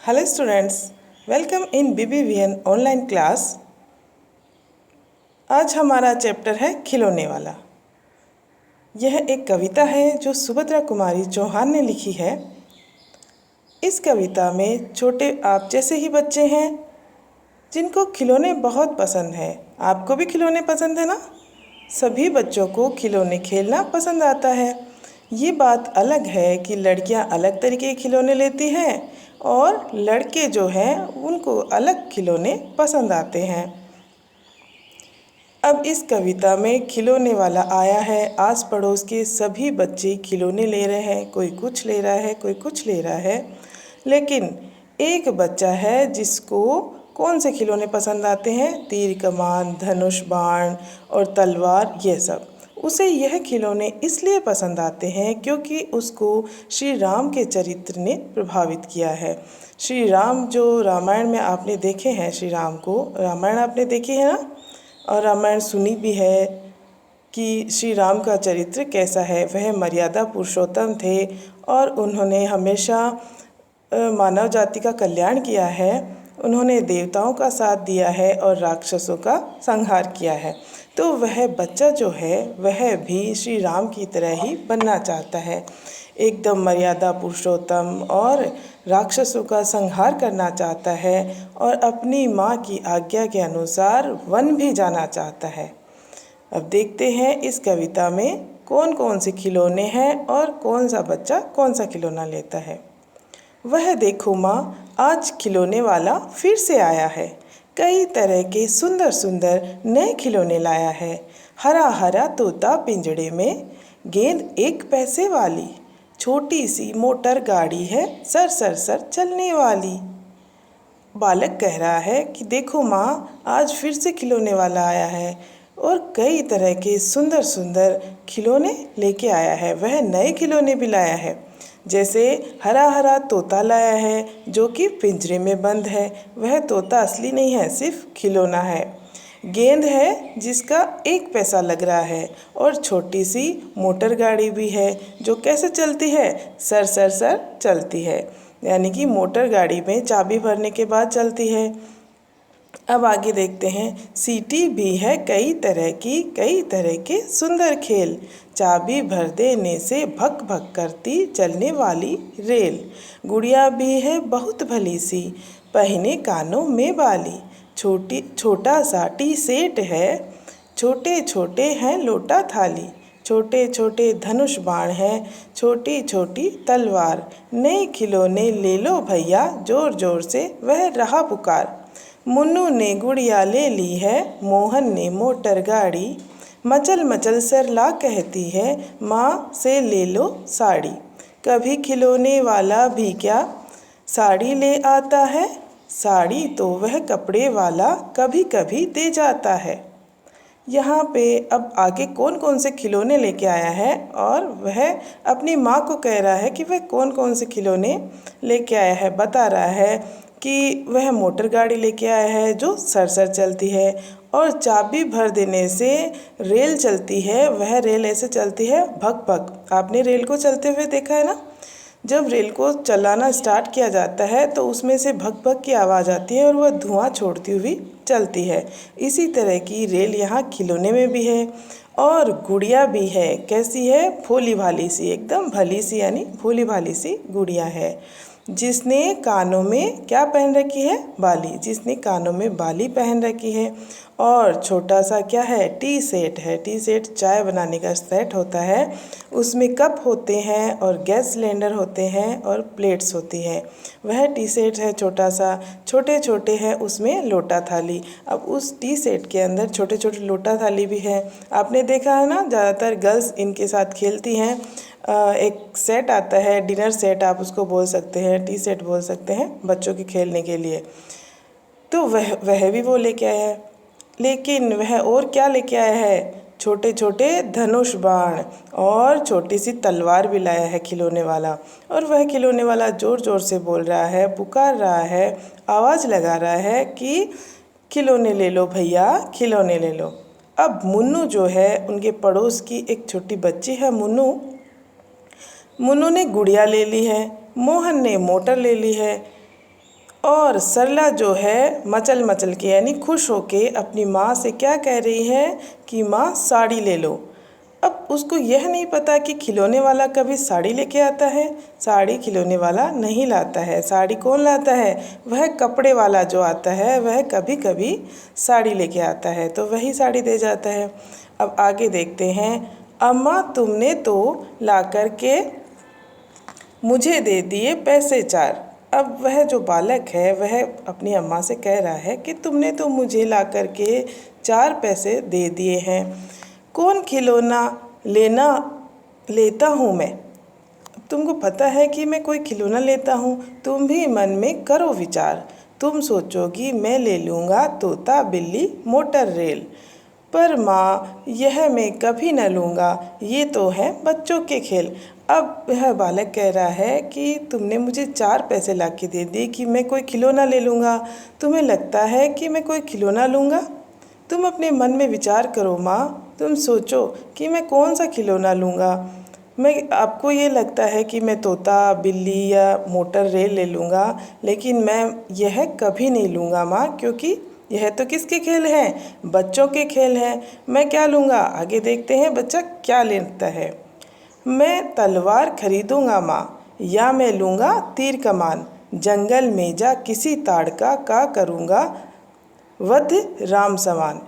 Hello students, welcome in BBVN online class. आज हमारा chapter है खिलौने वाला। यह एक कविता है जो सुभद्रा कुमारी चौहान ने लिखी है। इस कविता में छोटे आप जैसे ही बच्चे हैं जिनको खिलौने बहुत पसंद है। आपको भी खिलौने पसंद है ना? सभी बच्चों को खिलौने खेलना पसंद आता है। ये बात अलग है कि लड़कियां अलग तरीके के खिलौने लेती हैं और लड़के जो हैं उनको अलग खिलौने पसंद आते हैं। अब इस कविता में खिलौने वाला आया है। आस पड़ोस के सभी बच्चे खिलौने ले रहे हैं, कोई कुछ ले रहा है, कोई कुछ ले रहा है। लेकिन एक बच्चा है जिसको कौन से खिलौने पसंद आते हैं? तीर कमान, धनुष बाण और तलवार, ये सब। उसे यह खिलौने इसलिए पसंद आते हैं क्योंकि उसको श्री राम के चरित्र ने प्रभावित किया है। श्री राम जो रामायण में आपने देखे हैं, श्री राम को रामायण आपने देखी है ना, और रामायण सुनी भी है कि श्री राम का चरित्र कैसा है। वह मर्यादा पुरुषोत्तम थे और उन्होंने हमेशा मानव जाति का कल्याण किया है। उन्होंने देवताओं का साथ दिया है और राक्षसों का संहार किया है। तो वह बच्चा जो है वह भी श्री राम की तरह ही बनना चाहता है, एकदम मर्यादा पुरुषोत्तम, और राक्षसों का संहार करना चाहता है और अपनी माँ की आज्ञा के अनुसार वन भी जाना चाहता है। अब देखते हैं इस कविता में कौन कौन से खिलौने हैं और कौन सा बच्चा कौन सा खिलौना लेता है। वह देखो माँ, आज खिलौने वाला फिर से आया है। कई तरह के सुंदर सुंदर नए खिलौने लाया है। हरा हरा तोता पिंजड़े में, गेंद 1 पैसे वाली, छोटी सी मोटर गाड़ी है सर सर सर चलने वाली। बालक कह रहा है कि देखो माँ, आज फिर से खिलौने वाला आया है और कई तरह के सुंदर सुंदर खिलौने लेके आया है। वह नए खिलौने भी लाया है, जैसे हरा हरा तोता लाया है जो कि पिंजरे में बंद है। वह तोता असली नहीं है, सिर्फ खिलौना है। गेंद है जिसका 1 पैसा लग रहा है और छोटी सी मोटर गाड़ी भी है जो कैसे चलती है? सर सर सर चलती है, यानी कि मोटर गाड़ी में चाबी भरने के बाद चलती है। अब आगे देखते हैं। सीटी भी है कई तरह की, कई तरह के सुंदर खेल, चाबी भर देने से भक भक करती चलने वाली रेल। गुड़िया भी है बहुत भली सी, पहने कानों में बाली, छोटा सा टी सेट है, छोटे छोटे हैं लोटा थाली, छोटे छोटे धनुष बाण हैं, छोटी छोटी तलवार। नए खिलौने ले लो भैया, जोर जोर से वह रहा पुकार। मुन्नू ने गुड़िया ले ली है, मोहन ने मोटर गाड़ी, मचल मचल सरला कहती है, माँ से ले लो साड़ी। कभी खिलौने वाला भी क्या साड़ी ले आता है? साड़ी तो वह कपड़े वाला कभी कभी दे जाता है। यहाँ पे अब आगे कौन कौन से खिलौने लेके आया है और वह अपनी माँ को कह रहा है कि वह कौन कौन से खिलौने लेके आया है। बता रहा है कि वह मोटर गाड़ी लेके आया है जो सर सर चलती है और चाबी भर देने से रेल चलती है। वह रेल ऐसे चलती है भग भग। आपने रेल को चलते हुए देखा है ना? जब रेल को चलाना स्टार्ट किया जाता है तो उसमें से भग भग की आवाज़ आती है और वह धुआं छोड़ती हुई चलती है। इसी तरह की रेल यहाँ खिलौने में भी है। और गुड़िया भी है, कैसी है? भोली भाली सी, एकदम भली सी, यानी भोली भाली सी गुड़िया है जिसने कानों में क्या पहन रखी है? बाली, जिसने कानों में बाली पहन रखी है। और छोटा सा क्या है? टी सेट है। टी सेट चाय बनाने का सेट होता है, उसमें कप होते हैं और गैस सिलेंडर होते हैं और प्लेट्स होती हैं। वह टी सेट है छोटा सा, छोटे छोटे हैं उसमें लोटा थाली। अब उस टी सेट के अंदर छोटे छोटे लोटा थाली भी है। आपने देखा है ना, ज़्यादातर गर्ल्स इनके साथ खेलती हैं। एक सेट आता है, डिनर सेट आप उसको बोल सकते हैं, टी सेट बोल सकते हैं बच्चों के खेलने के लिए। तो वह भी वो लेके आया है। लेकिन वह और क्या लेके आया है? छोटे छोटे धनुष बाण और छोटी सी तलवार भी लाया है खिलौने वाला। और वह खिलौने वाला ज़ोर ज़ोर से बोल रहा है, पुकार रहा है, आवाज़ लगा रहा है कि खिलौने ले लो भैया, खिलौने ले लो। अब मुन्नू जो है, उनके पड़ोस की एक छोटी बच्ची है मुन्नू ने गुड़िया ले ली है, मोहन ने मोटर ले ली है, और सरला जो है मचल मचल के यानी खुश होके अपनी माँ से क्या कह रही है कि माँ साड़ी ले लो। अब उसको यह नहीं पता कि खिलौने वाला कभी साड़ी लेके आता है। साड़ी खिलौने वाला नहीं लाता है। साड़ी कौन लाता है? वह कपड़े वाला जो आता है वह कभी कभी साड़ी लेके आता है, तो वही साड़ी दे जाता है। अब आगे देखते हैं। अम्मा तुमने तो ला कर के मुझे दे दिए पैसे 4। अब वह जो बालक है वह अपनी अम्मा से कह रहा है कि तुमने तो मुझे ला कर के 4 पैसे दे दिए हैं, कौन खिलौना लेता हूँ मैं। तुमको पता है कि मैं कोई खिलौना लेता हूँ। तुम भी मन में करो विचार। तुम सोचोगी मैं ले लूँगा तोता बिल्ली मोटर रेल, पर माँ यह मैं कभी न लूँगा, ये तो है बच्चों के खेल। अब वह बालक कह रहा है कि तुमने मुझे 4 पैसे ला के दे दिए कि मैं कोई खिलौना ले लूँगा, तुम्हें लगता है कि मैं कोई खिलौना लूँगा? तुम अपने मन में विचार करो माँ, तुम सोचो कि मैं कौन सा खिलौना लूँगा। मैं आपको ये लगता है कि मैं तोता बिल्ली या मोटर रेल ले लूँगा, लेकिन मैं यह कभी नहीं लूँगा माँ, क्योंकि यह तो किसके खेल हैं? बच्चों के खेल हैं। मैं क्या लूँगा? आगे देखते हैं बच्चा क्या लेता है। मैं तलवार खरीदूँगा माँ, या मैं लूँगा तीर कमान, जंगल में जा किसी ताड़का का करूँगा वध राम समान।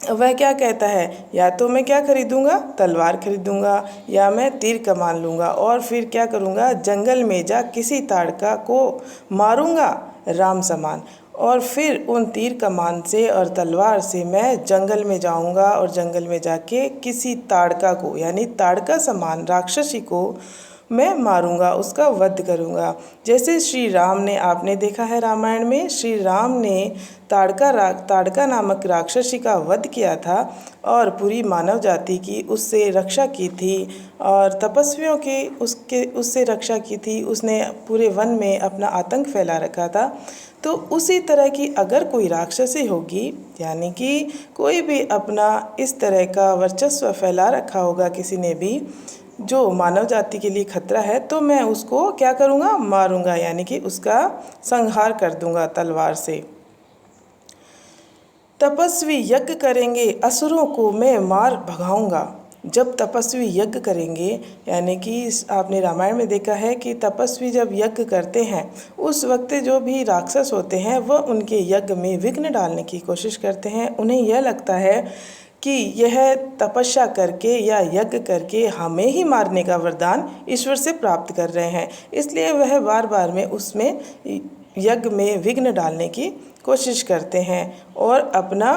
वह क्या कहता है? या तो मैं क्या खरीदूँगा? तलवार खरीदूँगा, या मैं तीर कमान लूँगा, और फिर क्या करूँगा? जंगल में जा किसी ताड़का को मारूँगा राम समान। और फिर उन तीर कमान से और तलवार से मैं जंगल में जाऊँगा और जंगल में जाके किसी ताड़का को यानी ताड़का समान राक्षसी को मैं मारूंगा, उसका वध करूंगा। जैसे श्री राम ने, आपने देखा है रामायण में, श्री राम ने ताड़का नामक राक्षसी का वध किया था और पूरी मानव जाति की उससे रक्षा की थी, और तपस्वियों की उससे रक्षा की थी। उसने पूरे वन में अपना आतंक फैला रखा था। तो उसी तरह की अगर कोई राक्षसी होगी, यानी कि कोई भी अपना इस तरह का वर्चस्व फैला रखा होगा किसी ने भी, जो मानव जाति के लिए खतरा है, तो मैं उसको क्या करूँगा? मारूंगा, यानी कि उसका संहार कर दूंगा तलवार से। तपस्वी यज्ञ करेंगे असुरों को मैं मार भगाऊंगा। जब तपस्वी यज्ञ करेंगे, यानी कि आपने रामायण में देखा है कि तपस्वी जब यज्ञ करते हैं उस वक्त जो भी राक्षस होते हैं वह उनके यज्ञ में विघ्न डालने की कोशिश करते हैं। उन्हें यह लगता है कि यह तपस्या करके या यज्ञ करके हमें ही मारने का वरदान ईश्वर से प्राप्त कर रहे हैं, इसलिए वह बार बार में उसमें यज्ञ में विघ्न डालने की कोशिश करते हैं और अपना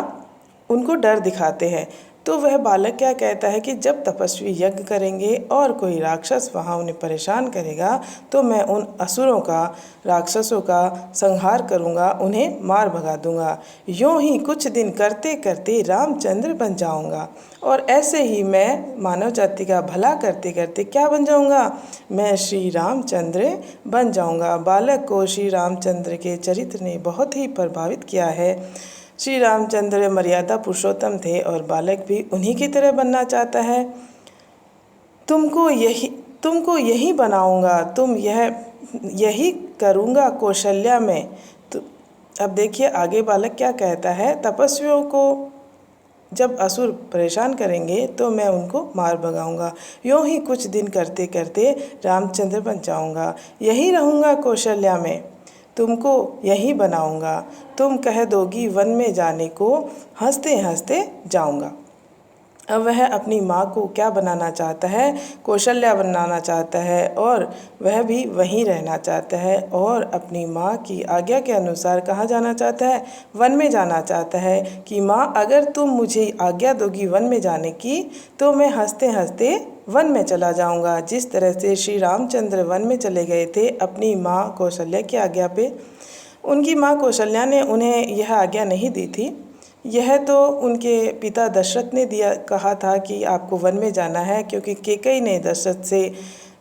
उनको डर दिखाते हैं। तो वह बालक क्या कहता है कि जब तपस्वी यज्ञ करेंगे और कोई राक्षस वहाँ उन्हें परेशान करेगा तो मैं उन असुरों का, राक्षसों का संहार करूँगा, उन्हें मार भगा दूँगा। यूँ ही कुछ दिन करते करते रामचंद्र बन जाऊँगा, और ऐसे ही मैं मानव जाति का भला करते करते क्या बन जाऊँगा? मैं श्री रामचंद्र बन जाऊँगा। बालक को श्री रामचंद्र के चरित्र ने बहुत ही प्रभावित किया है। श्री रामचंद्र मर्यादा पुरुषोत्तम थे और बालक भी उन्हीं की तरह बनना चाहता है। तुमको यही बनाऊंगा, यही करूंगा कौशल्या में। तो अब देखिए आगे बालक क्या कहता है। तपस्वियों को जब असुर परेशान करेंगे तो मैं उनको मार भगाऊंगा। यूँ ही कुछ दिन करते करते रामचंद्र बन जाऊंगा, यही रहूँगा कौशल्या में, तुमको यही बनाऊंगा। तुम कह दोगी वन में जाने को, हंसते हंसते जाऊंगा। अब वह अपनी माँ को क्या बनाना चाहता है? कौशल्या बनाना चाहता है, और वह भी वहीं रहना चाहता है और अपनी माँ की आज्ञा के अनुसार कहाँ जाना चाहता है? वन में जाना चाहता है कि माँ अगर तुम मुझे आज्ञा दोगी वन में जाने की तो मैं हंसते हंसते वन में चला जाऊंगा। जिस तरह से श्री रामचंद्र वन में चले गए थे अपनी माँ कौशल्या की आज्ञा पे, उनकी माँ कौशल्या ने उन्हें यह आज्ञा नहीं दी थी। यह तो उनके पिता दशरथ ने कहा था कि आपको वन में जाना है, क्योंकि कैकेयी ने दशरथ से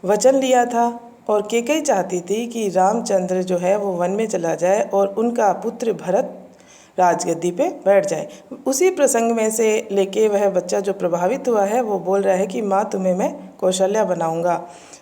वचन लिया था और कैकेयी चाहती थी कि रामचंद्र जो है वो वन में चला जाए और उनका पुत्र भरत राजगद्दी पे बैठ जाए। उसी प्रसंग में से लेके वह बच्चा जो प्रभावित हुआ है वो बोल रहा है कि माँ तुम्हें मैं कौशल्या बनाऊंगा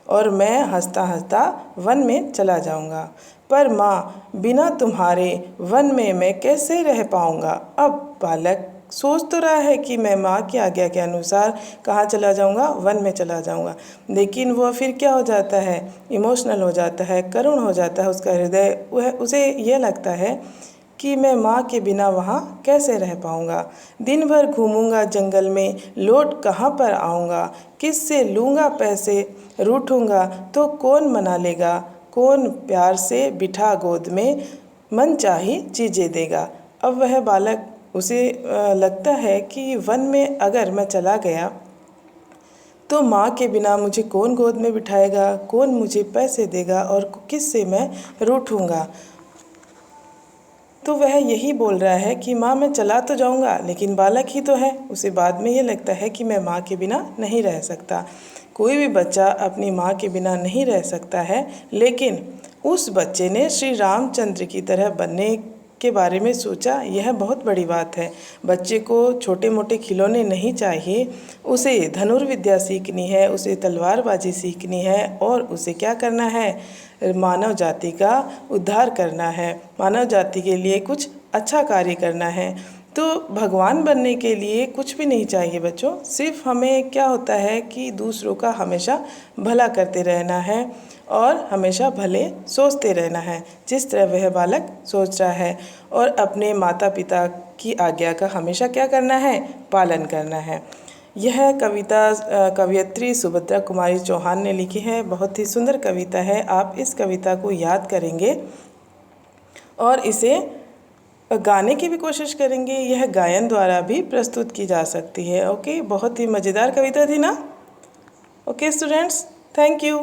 और मैं हंसता हंसता वन में चला जाऊंगा। पर माँ, बिना तुम्हारे वन में मैं कैसे रह पाऊँगा। अब बालक सोच तो रहा है कि मैं माँ की आज्ञा के अनुसार कहाँ चला जाऊँगा, वन में चला जाऊँगा, लेकिन वह फिर क्या हो जाता है, इमोशनल हो जाता है, करुण हो जाता है उसका हृदय। उसे यह लगता है कि मैं माँ के बिना वहाँ कैसे रह पाऊँगा। दिन भर घूमूंगा जंगल में, लौट कहाँ पर आऊँगा, किससे लूँगा पैसे, रूठूंगा तो कौन मना लेगा, कौन प्यार से बिठा गोद में मन चाही चीज़ें देगा। अब वह बालक, उसे लगता है कि वन में अगर मैं चला गया तो माँ के बिना मुझे कौन गोद में बिठाएगा, कौन मुझे पैसे देगा और किससे मैं रूठूंगा। तो वह यही बोल रहा है कि माँ, मैं चला तो जाऊँगा, लेकिन बालक ही तो है। उसे बाद में ये लगता है कि मैं माँ के बिना नहीं रह सकता। कोई भी बच्चा अपनी माँ के बिना नहीं रह सकता है, लेकिन उस बच्चे ने श्री रामचंद्र की तरह बनने के बारे में सोचा। यह बहुत बड़ी बात है। बच्चे को छोटे मोटे खिलौने नहीं चाहिए, उसे धनुर्विद्या सीखनी है, उसे तलवारबाजी सीखनी है और उसे क्या करना है, मानव जाति का उद्धार करना है, मानव जाति के लिए कुछ अच्छा कार्य करना है। तो भगवान बनने के लिए कुछ भी नहीं चाहिए बच्चों, सिर्फ हमें क्या होता है कि दूसरों का हमेशा भला करते रहना है और हमेशा भले सोचते रहना है, जिस तरह वह बालक सोच रहा है, और अपने माता पिता की आज्ञा का हमेशा क्या करना है, पालन करना है। यह कविता कवयित्री सुभद्रा कुमारी चौहान ने लिखी है। बहुत ही सुंदर कविता है। आप इस कविता को याद करेंगे और इसे गाने की भी कोशिश करेंगे। यह गायन द्वारा भी प्रस्तुत की जा सकती है। ओके, बहुत ही मज़ेदार कविता थी ना। Okay students, thank you.